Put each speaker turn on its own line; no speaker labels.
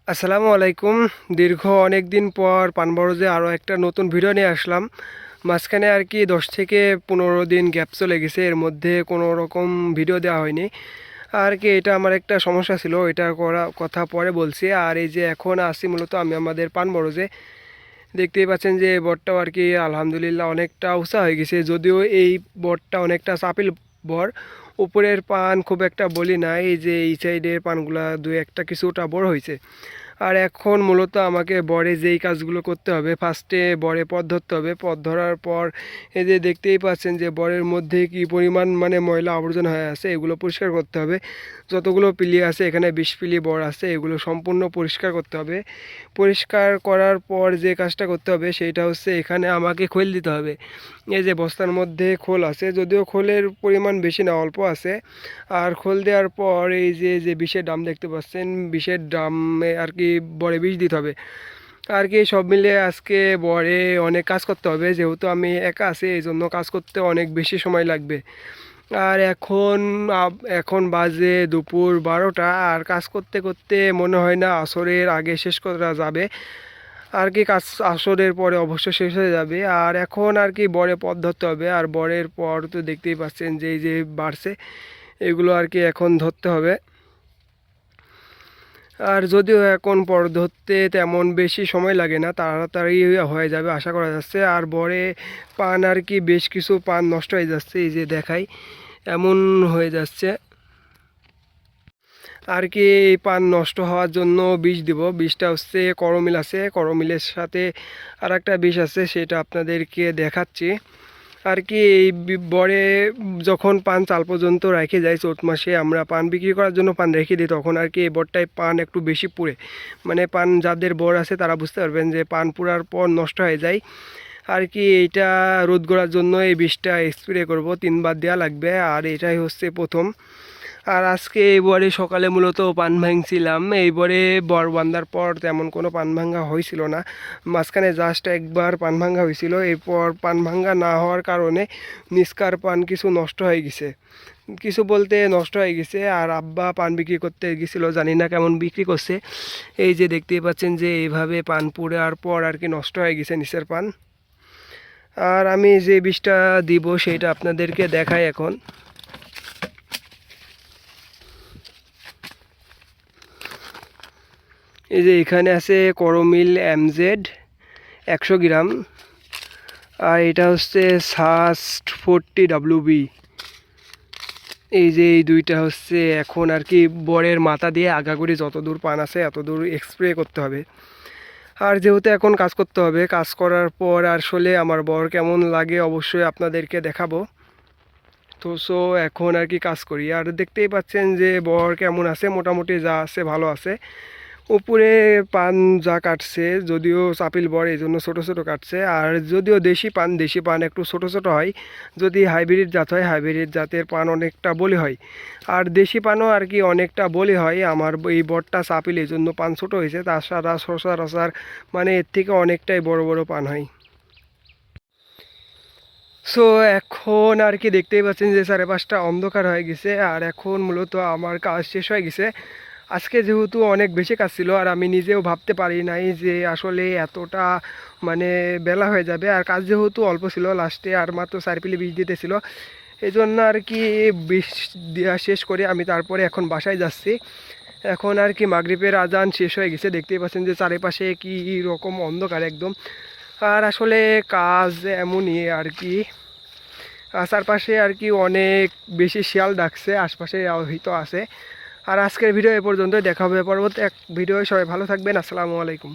আসসালামু আলাইকুম। দীর্ঘ অনেক দিন পর পানবরজে আরও একটা নতুন ভিডিও নিয়ে আসলাম। মাঝখানে আর কি 10 থেকে 15 দিন গ্যাপ চলে গেছে, এর মধ্যে কোনো রকম ভিডিও দেওয়া হয়নি। আর কি এটা আমার একটা সমস্যা ছিল, এটা করা কথা পরে বলছি। আর এই যে এখন আসি মূলত আমি আমাদের পানবরজে, দেখতেই পাচ্ছেন যে বরটাও আর কি আলহামদুলিল্লাহ অনেকটা উঁচা হয়ে গেছে। যদিও এই বরটা অনেকটা চাপিল বর, উপরের পান খুব একটা বলি নাই, এই যে এই সাইডের পানগুলা দুই একটা কিছুটা বড় হয়েছে। আর এখন মূলত আমাকে বরে যেই কাজগুলো করতে হবে, ফার্স্টে বরে পথ ধরতে হবে। পথ ধরার পর এই যে দেখতেই পাচ্ছেন যে বরের মধ্যে কি পরিমাণ ময়লা আবর্জনা হয়ে আছে, এগুলো পরিষ্কার করতে হবে। যতগুলো পিলি আছে, এখানে 20 পিলি বর আছে, এগুলো সম্পূর্ণ পরিষ্কার করতে হবে। পরিষ্কার করার পর যে কাজটা করতে হবে সেইটা হচ্ছে এখানে আমাকে খোল দিতে হবে। এই যে বস্তার মধ্যে খোল আছে, যদিও খোলের পরিমাণ বেশি না, অল্প আছে। আর খোল দেওয়ার পর এই যে যে বিষের ড্রাম দেখতে পাচ্ছেন, বিষের ড্রামে আর কি বরে বিষ দিতে হবে। আর কি সব মিলে আজকে বরে অনেক কাজ করতে হবে, যেহেতু আমি একা আছি এই জন্য কাজ করতে অনেক বেশি সময় লাগবে। আর এখন বাজে দুপুর 12টা, আর কাজ করতে করতে মনে হয় না আসরের আগে শেষ করা যাবে। আর কি কাজ আসরের পরে অবশ্য শেষ হয়ে যাবে। আর এখন আর কি বরে পথ ধরতে হবে, আর বরের পর তো দেখতেই পাচ্ছেন যে এই যে বাড়ছে, এগুলো আর কি এখন ধরতে হবে। আর যদিও এখন পর ধরতে তেমন বেশি সময় লাগে না, তাড়াতাড়ি হয়ে যাবে আশা করা যাচ্ছে। আর বরে পান আর কি বেশ কিছু পান নষ্ট হয়ে যাচ্ছে, এই যে দেখাই এমন হয়ে যাচ্ছে। আর কি এই পান নষ্ট হওয়ার জন্য বিষ দিব। বিষটা হচ্ছে করমিল আছে, করমিলের সাথে আর একটা বিষ আছে, সেটা আপনাদেরকে দেখাচ্ছি। আর কি এই বরে যখন পান চাল পর্যন্ত রেখে যাই, চৈত মাসে আমরা পান বিক্রি করার জন্য পান রেখে দিই, তখন আর কি এই বরটায় পান একটু বেশি পুড়ে। পান যাদের বর আছে তারা বুঝতে পারবেন যে পান পুড়ার পর নষ্ট হয়ে যায়। আর কি এইটা রোধ করার জন্য এই বিষটা স্প্রে করব, 3বার দেওয়া লাগবে। আর এটাই হচ্ছে প্রথম। আর আজকে এইবারে সকালে মূলত পান ভাঙছিলাম। এইবারে বর বান্ধার পর তেমন কোনো পান ভাঙ্গা হয়েছিল না, মাঝখানে জাস্ট একবার পান ভাঙ্গা হয়েছিল। এরপর পান ভাঙ্গা না হওয়ার কারণে নিষ্কার পান কিছু নষ্ট হয়ে গেছে, কিছু বলতে নষ্ট হয়ে গেছে। আর আব্বা পান বিক্রি করতে গেছিলো, জানি না কেমন বিক্রি করছে। এই যে দেখতেই পাচ্ছেন যে এইভাবে পান পুড়ার পর আর কি নষ্ট হয়ে গেছে নিচের পান। আর আমি যে বিষটা দিব সেইটা আপনাদেরকে দেখাই এখন। এই যে এখানে আছে করমিল MZ 100 গ্রাম, আর এটা হচ্ছে সাস্ট 40WB। এই যে এই দুইটা হচ্ছে এখন আর কি বরের মাথা দিয়ে আগা করে যত দূর পান আছে এত দূর স্প্রে করতে হবে। আর যেহেতু এখন কাজ করতে হবে, কাজ করার পর আসলে আমার বর কেমন লাগে অবশ্যই আপনাদেরকে দেখাবো। তো এখন আর কি কাজ করি। আর দেখতেই পাচ্ছেন যে বর কেমন আছে, মোটামুটি যা আছে ভালো আছে। উপরে পান যা কাটছে, যদিও চাপিল বড় এই জন্য ছোটো ছোটো কাটছে। আর যদিও দেশি পান একটু ছোটো ছোটো হয়, যদি হাইব্রিড জাত হয় হাইব্রিড জাতের পান অনেকটা বলি হয়। আর দেশি পানও আর কি অনেকটা বলি হয়। আমার এই বড়টা চাপিল এই জন্য পান ছোটো হয়েছে, তাছাড়া সচরাচর এর থেকে অনেকটাই বড় বড় পান হয়। সো এখন আর কি দেখতেই পাচ্ছেন যে 5:30 অন্ধকার হয়ে গেছে, আর এখন মূলত আমার কাজ শেষ হয়ে গেছে। আজকে যেহেতু অনেক বেশি কাজ ছিল, আর আমি নিজেও ভাবতে পারি নাই যে আসলে এতটা বেলা হয়ে যাবে। আর কাজ যেহেতু অল্প ছিল, লাস্টে আর মাত্র 4 পিলি বিষ দিতেছিল, এই জন্য আর কি বিষ দেওয়া শেষ করে আমি তারপরে এখন বাসায় যাচ্ছি। এখন আর কি মাগরিবের আজান শেষ হয়ে গেছে, দেখতেই পাচ্ছেন যে চারিপাশে কি রকম অন্ধকার একদম। আর আসলে কাজ এমনই আর কি, চারপাশে আর কি অনেক বেশি শিয়াল ডাকছে, আশপাশে হয়তো আছে। আর আজকের ভিডিও এ পর্যন্ত, দেখা হবে পরবর্তী এক ভিডিও। সবাই ভালো থাকবেন, আসসালামু আলাইকুম।